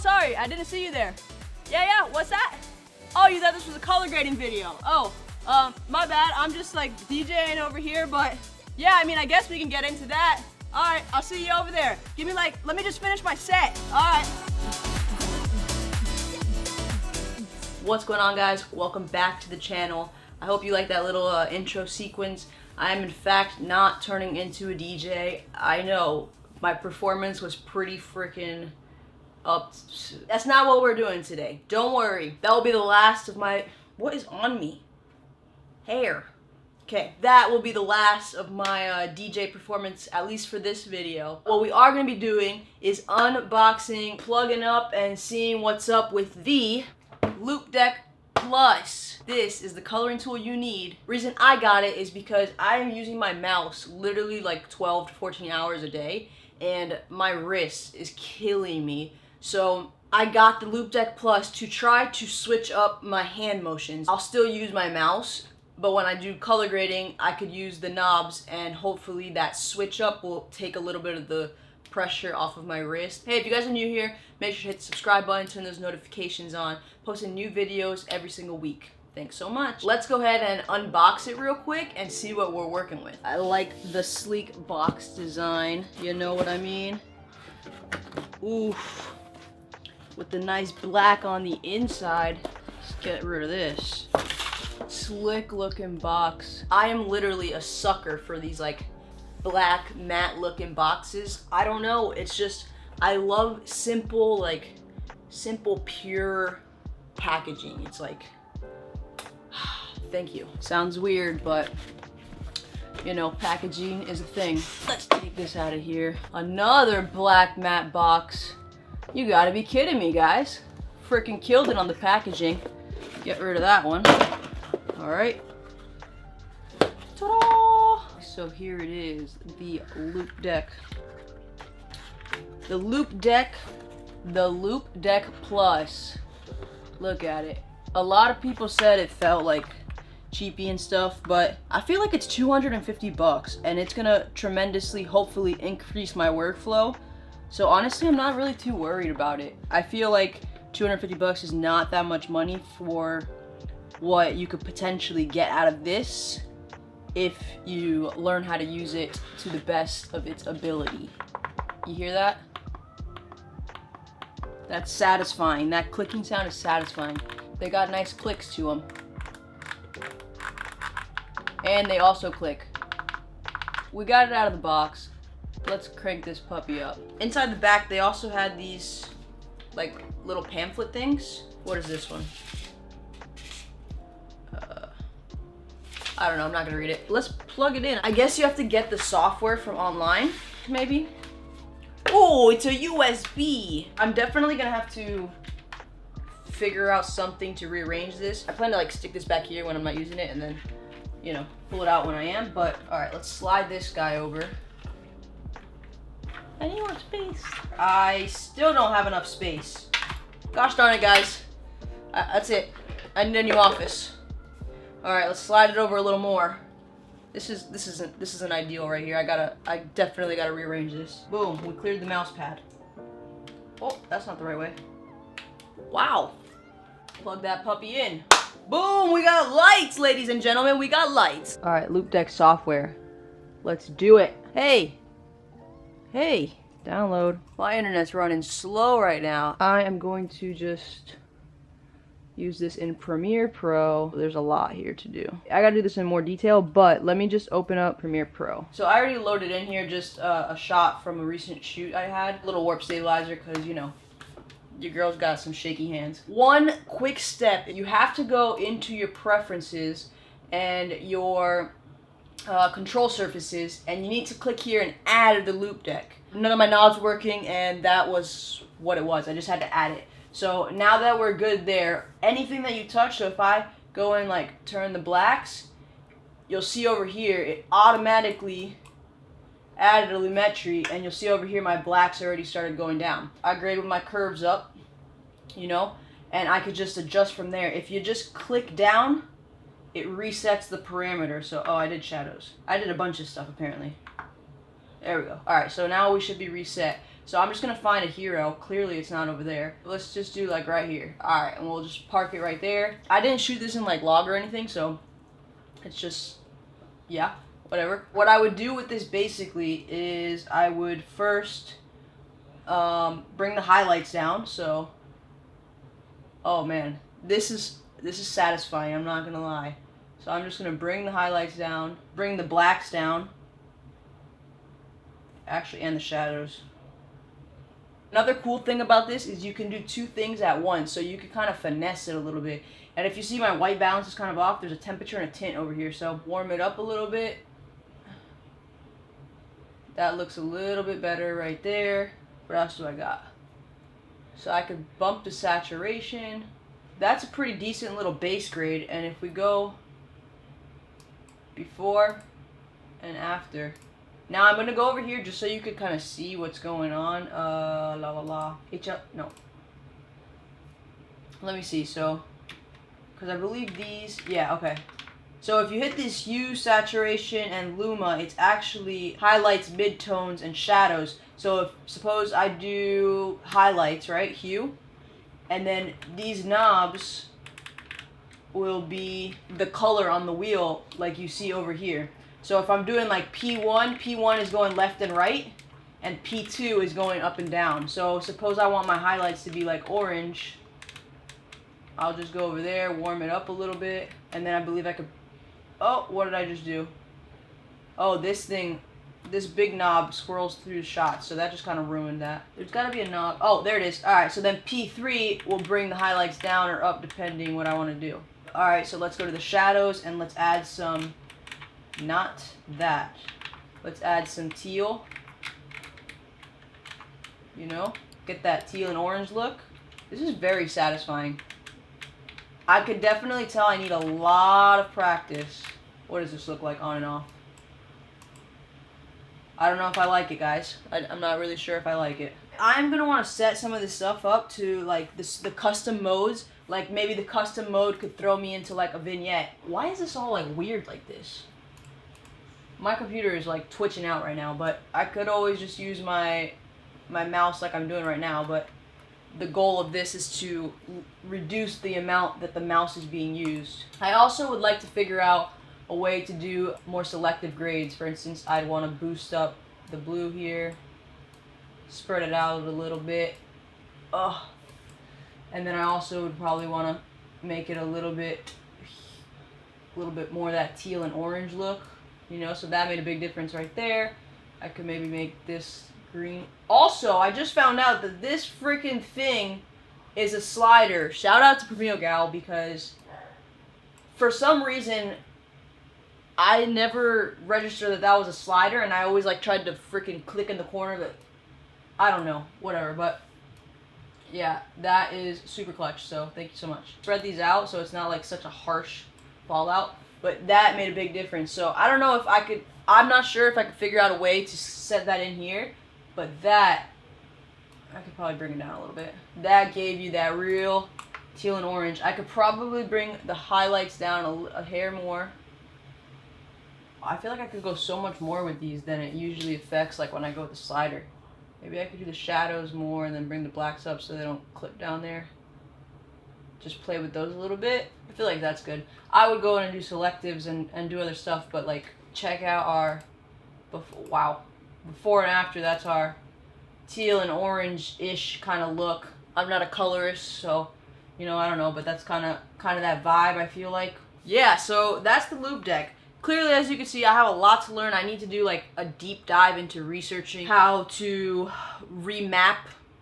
sorry, I didn't see you there. Yeah, what's that? Oh, you thought this was a color grading video. Oh, my bad. I'm just like DJing over here, but yeah, I mean, I guess we can get into that. All right, I'll see you over there. Give me like, let me just finish my set. All right. What's going on, guys? Welcome back to the channel. I hope you like that little intro sequence. I'm in fact not turning into a DJ. I know my performance was pretty freaking up. That's not what we're doing today. Don't worry. That will be the last of my, what is on me? Hair. Okay, that will be the last of my DJ performance, at least for this video. What we are going to be doing is unboxing, plugging up, and seeing what's up with the Loupedeck Plus. This is the coloring tool you need. Reason I got it is because I am using my mouse literally like 12 to 14 hours a day, and my wrist is killing me. So I got the Loupedeck Plus to try to switch up my hand motions. I'll still use my mouse, but when I do color grading, I could use the knobs, and hopefully that switch up will take a little bit of the pressure off of my wrist. Hey, if you guys are new here, make sure to hit the subscribe button, turn those notifications on. Posting new videos every single week. Thanks so much. Let's go ahead and unbox it real quick and see what we're working with. I like the sleek box design, you know what I mean? Oof. With the nice black on the inside. Let's get rid of this. Slick looking box. I am literally a sucker for these like black matte looking boxes. I don't know, it's just, I love simple, like simple pure packaging. It's like, thank you. Sounds weird, but you know, packaging is a thing. Let's take this out of here. Another black matte box. You gotta be kidding me, guys. Freaking killed it on the packaging. Get rid of that one. All right. Ta-da! So here it is, the Loupedeck. The Loupedeck Plus. Look at it. A lot of people said it felt like cheapy and stuff, but I feel like it's 250 bucks, and it's gonna tremendously, hopefully, increase my workflow. So honestly, I'm not really too worried about it. I feel like 250 bucks is not that much money for what you could potentially get out of this if you learn how to use it to the best of its ability. You hear that? That's satisfying. That clicking sound is satisfying. They got nice clicks to them. And they also click. We got it out of the box. Let's crank this puppy up. Inside the back, they also had these like little pamphlet things. What is this one? I don't know, I'm not gonna read it. Let's plug it in. I guess you have to get the software from online, maybe? Oh, it's a USB. I'm definitely gonna have to figure out something to rearrange this. I plan to like stick this back here when I'm not using it, and then, you know, pull it out when I am. But all right, let's slide this guy over. I need more space. I still don't have enough space. Gosh darn it, guys. That's it. I need a new office. All right, let's slide it over a little more. This isn't ideal right here. I definitely gotta rearrange this. Boom, we cleared the mouse pad. Oh, that's not the right way. Wow. Plug that puppy in. Boom, we got lights, ladies and gentlemen, we got lights. All right, Loupedeck software. Let's do it. Hey, download. My internet's running slow right now. I am going to just use this in Premiere Pro. There's a lot here to do. I gotta do this in more detail, but let me just open up Premiere Pro. So I already loaded in here just a shot from a recent shoot I had. A little warp stabilizer, because you know, your girl's got some shaky hands. One quick step, you have to go into your preferences and your control surfaces, and you need to click here and add the Loupedeck. None of my knobs were working, and that was what it was. I just had to add it. So now that we're good there, anything that you touch, so if I go and like turn the blacks, you'll see over here, it automatically added a lumetri, and you'll see over here my blacks already started going down. I grade with my curves up, you know, and I could just adjust from there. If you just click down, it resets the parameter. So, oh, I did shadows. I did a bunch of stuff apparently. There we go. All right, so now we should be reset. So I'm just gonna find a hero. Clearly it's not over there. Let's just do like right here. Alright, and we'll just park it right there. I didn't shoot this in like log or anything, so it's just, yeah, whatever. What I would do with this basically is I would first bring the highlights down. So, oh man, this is satisfying, I'm not gonna lie. So I'm just gonna bring the highlights down, bring the blacks down, actually, and the shadows. Another cool thing about this is you can do two things at once, so you can kind of finesse it a little bit. And if you see my white balance is kind of off, there's a temperature and a tint over here, so warm it up a little bit. That looks a little bit better right there. What else do I got? So I could bump the saturation. That's a pretty decent little base grade, and if we go before and after. Now I'm going to go over here just so you could kind of see what's going on. No. Let me see, so, because I believe these, yeah, okay. So if you hit this hue, saturation, and luma, it's actually highlights, midtones, and shadows. So if, suppose I do highlights, right, hue, and then these knobs will be the color on the wheel like you see over here. So if I'm doing like P1, P1 is going left and right, and P2 is going up and down. So suppose I want my highlights to be like orange. I'll just go over there, warm it up a little bit, and then I believe I could, oh, what did I just do? Oh, this thing, this big knob swirls through the shot, so that just kind of ruined that. There's got to be a knob. Oh, there it is. All right, so then P3 will bring the highlights down or up depending what I want to do. All right, so let's go to the shadows and let's add some, not that. Let's add some teal. You know, get that teal and orange look. This is very satisfying. I could definitely tell I need a lot of practice. What does this look like on and off? I don't know if I like it, guys. I'm not really sure if I like it. I'm going to want to set some of this stuff up to like the custom modes. Like maybe the custom mode could throw me into like a vignette. Why is this all like weird like this? My computer is like twitching out right now, but I could always just use my mouse like I'm doing right now, but the goal of this is to reduce the amount that the mouse is being used. I also would like to figure out a way to do more selective grades. For instance, I'd want to boost up the blue here, spread it out a little bit. And then I also would probably want to make it a little bit more that teal and orange look, you know, so that made a big difference right there. I could maybe make this green. Also, I just found out that this freaking thing is a slider. Shout out to Premio Gal, because for some reason I never registered that that was a slider, and I always like tried to freaking click in the corner, but I don't know, whatever. But yeah, that is super clutch, so thank you so much. Spread these out so it's not like such a harsh fallout, but that made a big difference. So I don't know if I could, I'm not sure if I could figure out a way to set that in here, but that, I could probably bring it down a little bit. That gave you that real teal and orange. I could probably bring the highlights down a hair more. I feel like I could go so much more with these than it usually affects, like when I go with the slider. Maybe I could do the shadows more and then bring the blacks up so they don't clip down there. Just play with those a little bit. I feel like that's good. I would go in and do selectives and do other stuff, but like check out our, before and after. That's our teal and orange-ish kind of look. I'm not a colorist, so, you know, I don't know, but that's kind of that vibe, I feel like. Yeah, so that's the Loupedeck. Clearly, as you can see, I have a lot to learn. I need to do like a deep dive into researching how to remap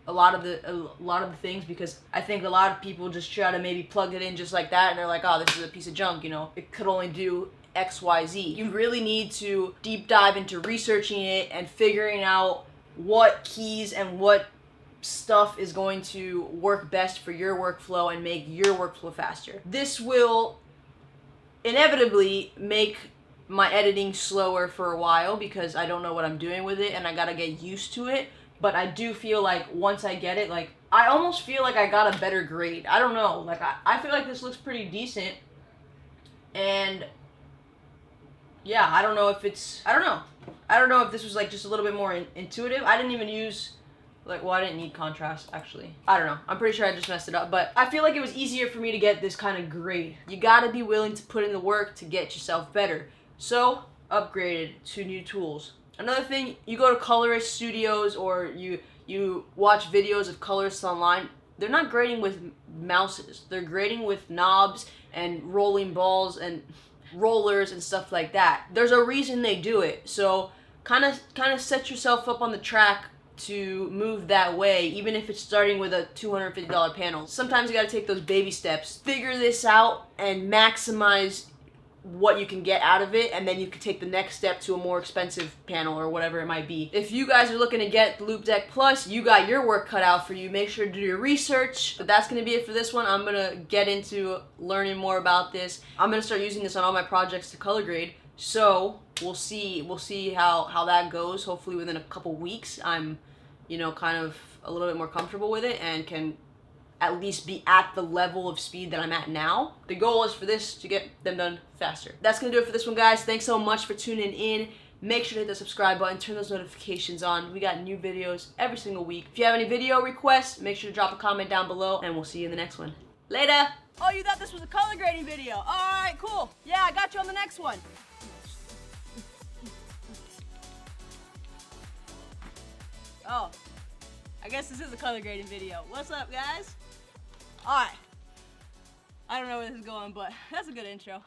a lot of the things, because I think a lot of people just try to maybe plug it in just like that, and they're like, oh, this is a piece of junk, you know, it could only do X, Y, Z. You really need to deep dive into researching it and figuring out what keys and what stuff is going to work best for your workflow and make your workflow faster. This will inevitably make my editing slower for a while because I don't know what I'm doing with it and I gotta get used to it. But I do feel like once I get it, like, I almost feel like I got a better grade. I don't know, like, I feel like this looks pretty decent. And yeah, I don't know if it's, I don't know if this was like just a little bit more intuitive. I didn't even use Like, well, I didn't need contrast, actually. I don't know. I'm pretty sure I just messed it up, but I feel like it was easier for me to get this kind of grade. You gotta be willing to put in the work to get yourself better. So, upgraded to new tools. Another thing, you go to colorist studios or you watch videos of colorists online, they're not grading with mouses. They're grading with knobs and rolling balls and rollers and stuff like that. There's a reason they do it. So, kind of set yourself up on the track to move that way, even if it's starting with a $250 panel. Sometimes you gotta take those baby steps. Figure this out and maximize what you can get out of it, and then you can take the next step to a more expensive panel or whatever it might be. If you guys are looking to get the Loupedeck Plus, you got your work cut out for you. Make sure to do your research. But that's gonna be it for this one. I'm gonna get into learning more about this. I'm gonna start using this on all my projects to color grade. So we'll see how that goes. Hopefully within a couple weeks, I'm, you know, kind of a little bit more comfortable with it and can at least be at the level of speed that I'm at now. The goal is for this to get them done faster. That's gonna do it for this one, guys. Thanks so much for tuning in. Make sure to hit the subscribe button, turn those notifications on. We got new videos every single week. If you have any video requests, make sure to drop a comment down below, and we'll see you in the next one. Later! Oh, you thought this was a color grading video? Alright, cool. Yeah, I got you on the next one. Oh, I guess this is a color grading video. What's up, guys? Alright. I don't know where this is going, but that's a good intro.